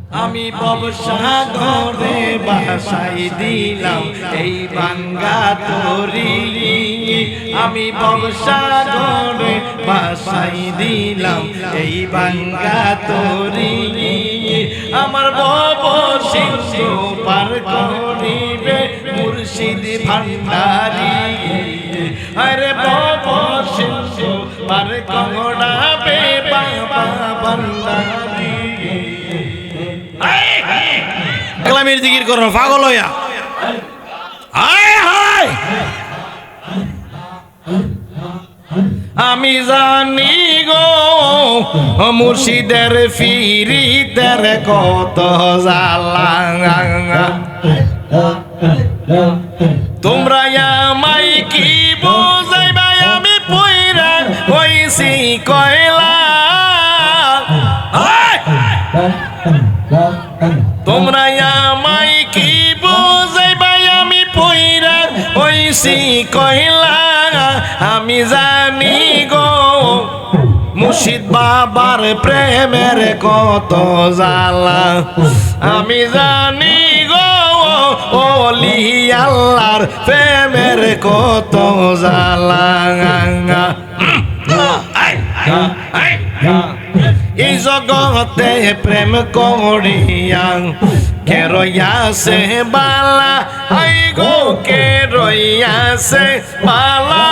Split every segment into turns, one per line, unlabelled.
আমি ভবসাগরে বাসাই দিলাম এই ভাঙ্গা তরি আমি ভবসাগরে বাসাই দিলাম এই ভাঙ্গা তরি আমার ভব সিন্ধু পার করিবে মুর্শিদ ভান্ডারি আরে ভব সিন্ধু পার করাবে বাবা ভান্ডারি কালামের জিকির করো পাগল হইয়া হায় হায় আমি জানি গো মুর্শিদের ফিরিতের কত জ্বালা তোমরা আমায় কি বুঝাইবা আমি পয়রা হইছি কয়লা তোমরা আমায় কি বুঝাইবা আমি পয়রা হইছি কয়লা আমি জানি গো মুর্শিদ বাবার প্রেমের কত জ্বালা আমি জানি গো ওলি আল্লাহর প্রেমের কত জ্বালা এই জগতে প্রেম করিয়া কে রইয়াছে বালা আই গো কে রইয়াছে বালা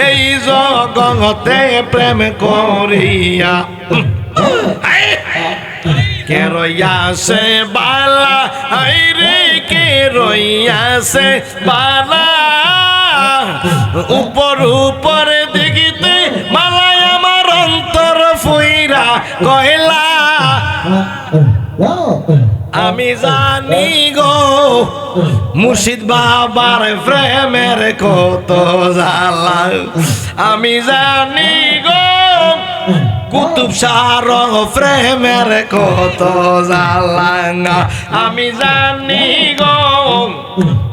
এই জগতে প্রেম করিয়া কে রইয়াছে বালা আই রে কে রইয়াছে বালা উপর উপর দেখিতে মালায় আমার অন্তর ফুইরা কয়লা আমি জানি গো মুর্শিদ বাবার প্রেমের কত জ্বালা আমি জানি গো কুতুব শাহর প্রেমের কত জ্বালা আমি জানি গো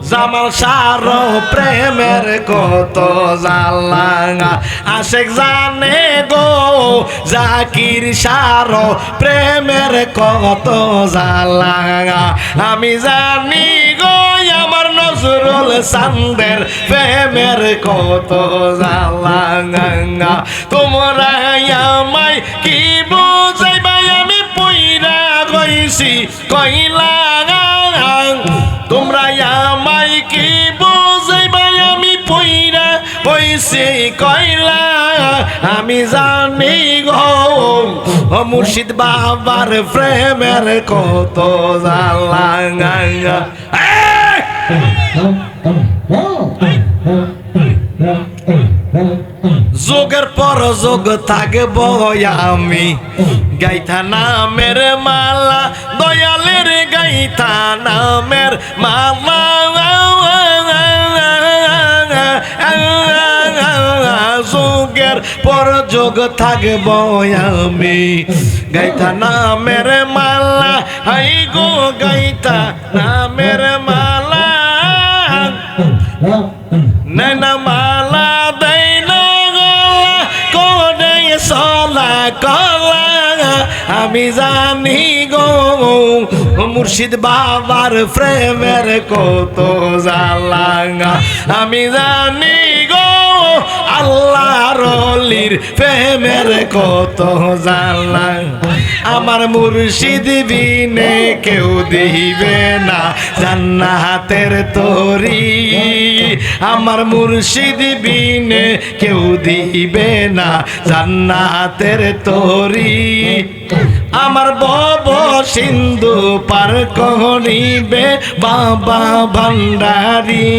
জামাল শাহর প্রেমের কত জ্বালা আশেক জানে গো জাকির শাহর প্রেমের কত জ্বালা আমি জানি গো আমার নজরুল চাঁদের প্রেমের কত জ্বালা তোমরা আমায় কি বুঝাইবা আমি পয়রা গইছি কইলা তোমরা আমায় কি বুঝাইবা আমি পয়রা হইছি কইলা আমি জানি গো মুর্শিদ বাবার প্রেমের কত জ্বালা যোগের পর যোগ থাকব আমি গাইথা নামের মালা দয়ালের গাইথা নামের মালা যোগের পর যোগ থাকব আমি গাইথা নামের মালা হাই গো গাইথা নামের মালা নैना माला दैना गला कोने सोला कला আমি জানি গো মুর্শিদ বাবার প্রেমের কত জ্বালা আমি জানি গো আল্লাহর ওলির প্রেমের কত জ্বালা আমার মুর্শিদ বিনে কেউ দিবে না জান্নাতের তরি আমার মুর্শিদ বিনে কেউ দিবে না জান্নাতের তরি আমার ভব সিন্ধু পার করিবে বাবা ভান্ডারি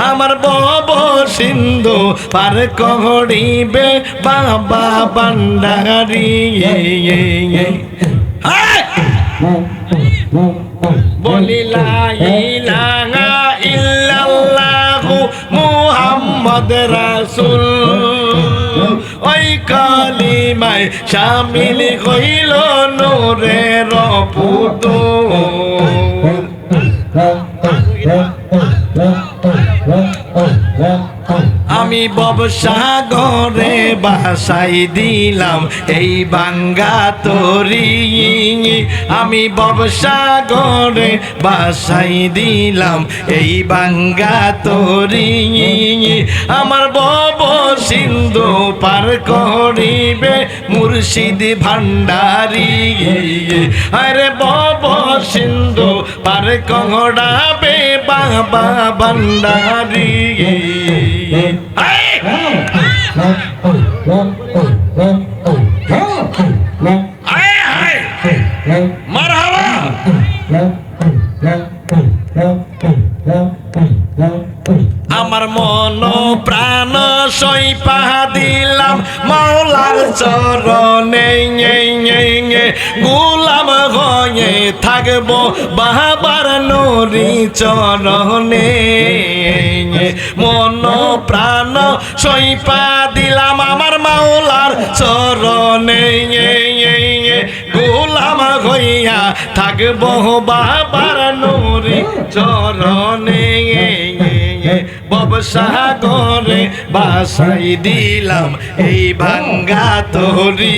আমার ভব সিন্ধু পার করিবে বাবা ভান্ডারি বলি লা ইলাহা ইল্লাল্লাহু মুহাম্মদ রাসূল ওই কালিমায় শামিল হইল নূরের পুতুল আমি আমি ভবসাগরে বাসাই দিলাম এই বাঙ্গা তরি আমি ভবসাগরে বাসাই দিলাম এই বাঙ্গা তরি আমার ভব সিন্ধু পার করিবে মুর্শিদ ভান্ডারি আরে ভব সিন্ধু পার করাবে বাবা ভান্ডারি মারহাবা আমার মন প্রাণ সইপা দিলাম মাওলার চরণে গোলাম হয়ে থাকবো বাবার নুরি চরণে মন প্রাণ সইপা দিলাম আমার মাওলার চরণে গোলাম হইয়া থাকবো বাবার নুরি চরণে ভবসাগরে বাসাই দিলাম এই ভাঙ্গা তরি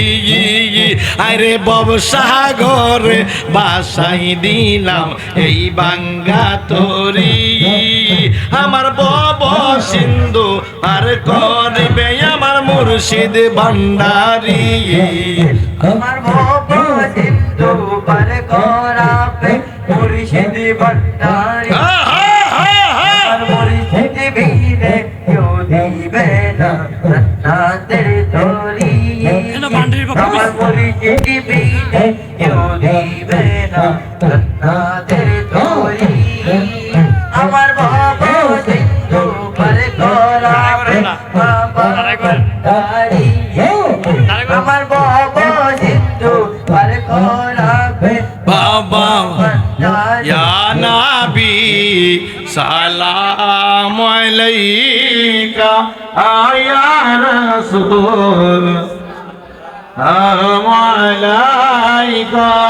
আরে ভবসাগরে বাসাই দিলাম এই ভাঙ্গা তরি আমার ভব সিন্ধু আর করবে আমার মুর্শিদ ভান্ডারি
আমার ভব সিন্ধু পার করাবে মুর্শিদ ভান্ডারি মুর্শিদ বীরে কেউ দিবে না রাতের তরি আমার মুর্শিদ বীরে কেউ দিবে না রাতের তরি আমার ভব সিন্ধু পার করাবে বাবা ভান্ডারি আমার ভব সিন্ধু পার করাবে
বাবা
ভান্ডারি
ইয়া নবী সালাম আলাইকা ইয়া রাসূল সালাম আলাইকা